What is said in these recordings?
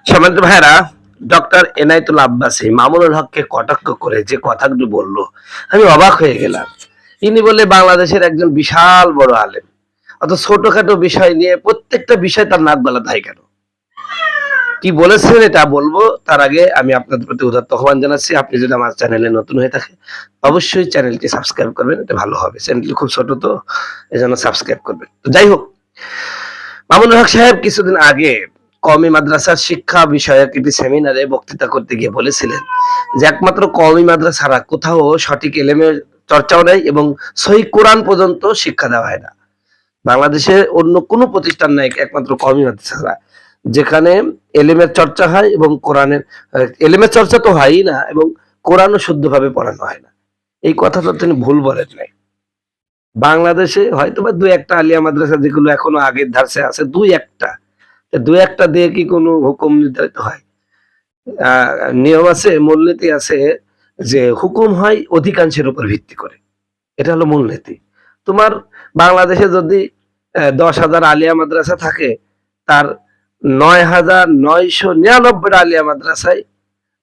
সম্মানিত ভাইরা, ডক্টর এনায়েতুল আব্বাসী মামুনুল হককে কটাক্ষ করে যে কথাগুলো বললো, আমি অবাক হয়ে গেলাম। ইনি বলে বাংলাদেশের একজন বিশাল বড় আলেম, অত ছোটখাটো বিষয় নিয়ে প্রত্যেকটা বিষয় তার নাক গলা দায় কেন? কি বলেছেন এটা বলবো, তার আগে আমি আপনাদের প্রতি উদাত্ত আহ্বান জানাচ্ছি, আপনি যদি আমার চ্যানেলে নতুন হয়ে থাকে অবশ্যই চ্যানেলটি সাবস্ক্রাইব করবেন, এটা ভালো হবে। চ্যানেলটি খুব ছোট, তো এজন্য সাবস্ক্রাইব করবেন। তো যাই হোক, মামুনুল হক সাহেব কিছুদিন আগে কওমি মাদ্রাসার শিক্ষা বিষয়ক একটি সেমিনারে বক্তৃতা করতে গিয়ে বলেছিলেন যে একমাত্র কওমি মাদ্রাসা ছাড়া কোথাও সঠিক এলেমের চর্চাও নেই এবং সহিহ কোরআন পর্যন্ত শিক্ষা দেওয়া হয় না। বাংলাদেশে অন্য কোনো প্রতিষ্ঠান নাই একমাত্র কওমি মাদ্রাসা ছাড়া, যেখানে এলেমের চর্চা হয় এবং কোরআনের এলেমের চর্চা তো হয়ই না এবং কোরআনও শুদ্ধভাবে পড়ানো হয় না। এই কথাটা তিনি ভুল বলেন নাই। বাংলাদেশে হয়তোবা দুই একটা আলিয়া মাদ্রাসা যেগুলো এখনো আগের ধাঁচে আছে, দুই একটা দিয়ে কি কোনো হুকুম নির্ধারিত হয়? নিয়ম আছে, মূলনীতি আছে যে হুকুম হয় অধিকাংশের উপর ভিত্তি করে। এটা হলো মূলনীতি। তোমার বাংলাদেশে যদি 10,000 আলিয়া মাদ্রাসা থাকে, তার 9,999 আলিয়া মাদ্রাসায়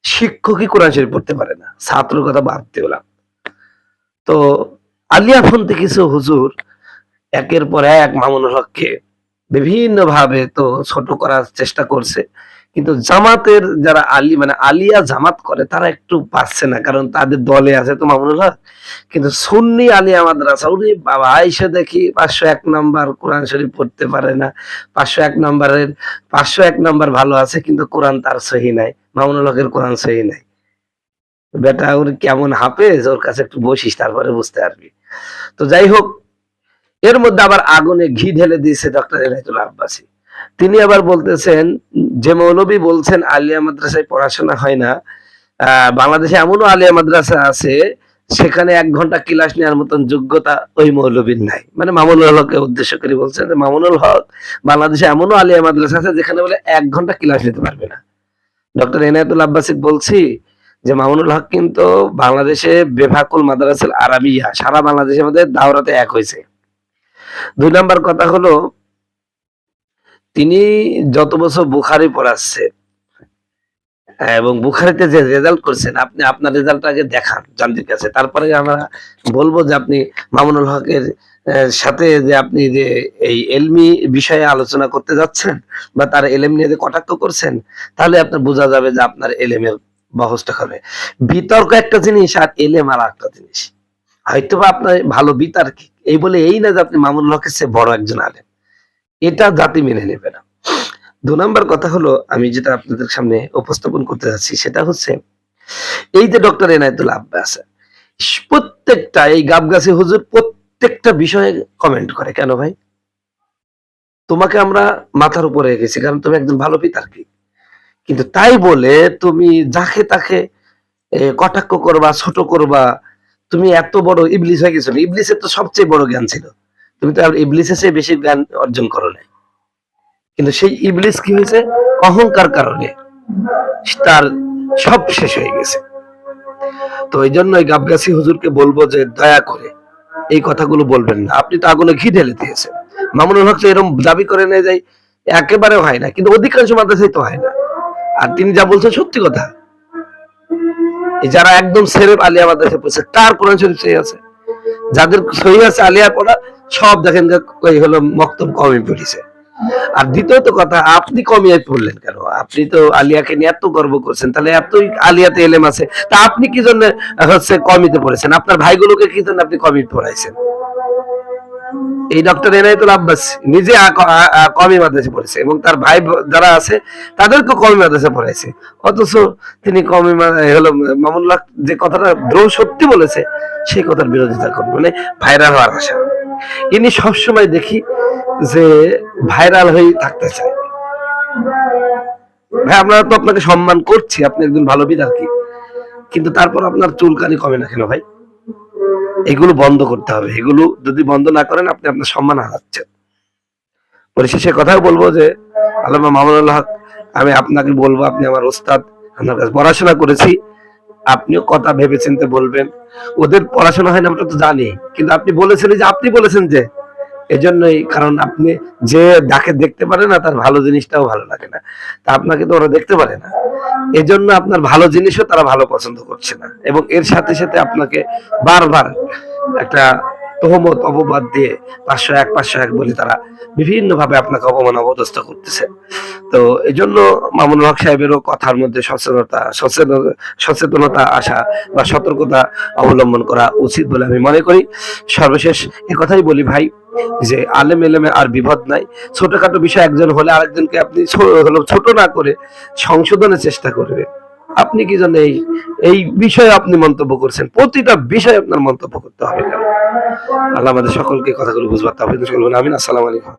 শিক্ষকই কোরআন শরীফ পড়তে পারে না, ছাত্র কথা বাদ দিলাম। তো আলিয়াপন্থী কিছু হুজুর একের পর এক মামুনুল হককে বিভিন্ন ভাবে তো ছোট করার চেষ্টা করছে, কিন্তু জামাতের যারা আলিয়া জামাত করে তারা একটু পারছে না, কারণ তাদের দলে আছে তো মামুনুল হক। কিন্তু সুন্নি আলিয়া মাদ্রাসা, উনি বাবা আইসে দেখি 501 নাম্বার কোরআন শরীফ পড়তে পারে না, 501 নাম্বার ভালো আছে, কিন্তু কোরআন তার সহি নাই, মামুনুল হকের কোরআন সহি নাই। বেটা ওর কেমন হাফেজ, ওর কাছে একটু বসিস তারপরে বুঝতে পারবি। তো যাই হোক, এর মধ্যে আবার আগুনে ঘি ঢেলে দিয়েছে ডক্টর এনায়েতুল আব্বাসী। তিনি আবার বলতেছেন যে মৌলবী বলছেন আলিয়া মাদ্রাসায় পড়াশোনা হয় না, বাংলাদেশে এমনও আলিয়া মাদ্রাসা আছে সেখানে 1 ঘন্টা ক্লাস নেওয়ার মতন যোগ্যতা ওই মৌলবীর নাই। মানে মামুনুল হককে উদ্দেশ্য করে বলছেন যে মামুনুল হক, বাংলাদেশে এমনও আলিয়া মাদ্রাসা আছে যেখানে বলে 1 ঘন্টা ক্লাস নিতে পারবে না। ডক্টর এনায়েতুল আব্বাসী বলছি যে মামুনুল হক কিন্তু বাংলাদেশে বেফাকুল মাদ্রাসাল আরাবিয়া সারা বাংলাদেশের মধ্যে দাওরাতে এক হয়েছে। 2 নাম্বার কথা হলো, তিনি যত বছর বুখারি পড়াচ্ছে এবং বুখারিতে যে রেজাল্ট করছেন, আপনি আপনার রেজাল্ট আগে দেখান জানতে কাছে, তারপরে আমরা বলবো যে আপনি মামুনুল হকের সাথে যে আপনি যে এই এলমি বিষয়ে আলোচনা করতে যাচ্ছেন বা তার এলেম নিয়ে যে কটাক্ষ করছেন, তাহলে আপনার বোঝা যাবে যে আপনার এলেমের বহসটা হবে। বিতর্ক একটা জিনিস আর এলেম আর একটা জিনিস। হয়তোবা আপনার ভালো বিতার্কি, এই বলে এই না যে আপনি মামুনুল হকের চেয়ে বড় একজন আলেম, এটা জাতি মেনে নেবে না। 2 নাম্বার কথা হলো, আমি যেটা আপনাদের সামনে উপস্থাপন করতে যাচ্ছি সেটা হচ্ছে এই যে ডক্টর এনায়েতুল আব্বাস প্রত্যেকটা এই গাবগাছি হুজুর প্রত্যেকটা বিষয়ে কমেন্ট করে। কেন ভাই? তোমাকে আমরা মাথার উপরে রেখেছি কারণ তুমি একজন ভালো বিতার্কি, কিন্তু তাই বলে তুমি যাকে তাকে কটাক্ষ করবা, ছোট করবা, তুমি এত বড় ইবলিস হয়ে গেছো। ইবলিসের তো সবচেয়ে বড় জ্ঞান ছিল, তুমি তো আর ইবলিসের চেয়ে বেশি জ্ঞান অর্জন করো নাই। কিন্তু সেই ইবলিস কি হয়েছে? অহংকার কারণে তার সব শেষ হয়ে গেছে। তো এই জন্য গাবগাছি হুজুরকে বলবো যে দয়া করে এই কথাগুলো বলবেন না। আপনি তো আগুনে ঘি ঢেলে দিয়েছেন। মামুনুল হক এরকম দাবি করে নিয়ে যায়, একেবারে হয় না, কিন্তু অধিকাংশ মাদ্রাসায় তো হয় না। আর তিনি যা বলছেন সত্যি কথা। যারা একদম সেরেফ আলিয়া মাদ্রাসায় পড়ছে, কার কোরআন শরীফ সহি আছে? যাদের সহি আছে আলিয়া পড়া, সব দেখেন যে ওই হলো মক্তব কমই পড়েছে। আর দ্বিতীয়ত কথা, আপনি কমিয়ে পড়লেন কেন? আপনি তো আলিয়াকে নিয়ে এত গর্ব করছেন, তাহলে এতই আলিয়াতে এলেম আছে, তা আপনি কি জন্য হচ্ছে কমিতে পড়েছেন? আপনার ভাইগুলোকে কি জন্য আপনি কমিতে পড়াইছেন? এই ডক্টর এনায়েতুল আব্বাস নিজে কমি মাদ্রাসা পড়েছে এবং তার ভাই যারা আছে তাদেরকে কমি মাদ্রাসা পড়াইছে, অথচ তিনি কমি হলো মামুনুল হক যে কথাটা দ্রোহ সত্যি বলেছে সেই কথার বিরোধিতা করবে, মানে ভাইরাল হওয়ার আশা। ইনি সবসময় দেখি যে ভাইরাল হয়ে থাকতে চায়। ভাই, আমরা তো আপনাকে সম্মান করছি, আপনি একজন ভালো বিদ্যার্থী, কিন্তু তারপর আপনার চুলকানি কমে না কেন ভাই? এগুলো বন্ধ করতে হবে। এগুলো যদি বন্ধ না করেন আপনি আপনার সম্মান হারাচ্ছেন। পরিশেষে কথাও বলবো যে আল্লামা মামুনুল হক, আমি আপনাকে বলবো, আপনি আমার ওস্তাদ, আপনার কাছে পড়াশোনা করেছি, আপনিও কথা ভেবে চিন্তে বলবেন। ওদের পড়াশোনা হয় না আমরা তো জানি, কিন্তু আপনি বলেছেন যে এজন্যই, কারণ আপনি যে যাকে দেখতে পারে না তার ভালো জিনিসটাও ভালো লাগে না, তা আপনাকে তো ওরা দেখতে পারে না, এজন্য আপনার ভালো জিনিসও তারা ভালো পছন্দ করছে না, এবং এর সাথে সাথে আপনাকে বারবার একটা তহমত অপবাদ দিয়ে 501 501 বলে তারা বিভিন্ন ভাবে আপনাকে অপমান অপদস্থ করতেছে। তো এই জন্য মামুনুল হক সাহেবেরও কথার মধ্যে সচেতনতা আসা বা সতর্কতা অবলম্বন করা উচিত বলে আমি মনে করি। সর্বশেষ এ কথাই বলি ভাই, যে আলেম এলেমে আর বিভদ নাই। ছোটখাটো বিষয় একজন হলে আরেকজনকে আপনি ছোট না করে সংশোধনের চেষ্টা করবেন। আপনি কি জন্য এই বিষয়ে আপনি মন্তব্য করছেন? প্রতিটা বিষয়ে আপনার মন্তব্য করতে হবে কেন? আল্লাহ আমাদের সকলকে কথাগুলো বুঝবার তৌফিক দান করুন। আমিন। আসসালামু আলাইকুম।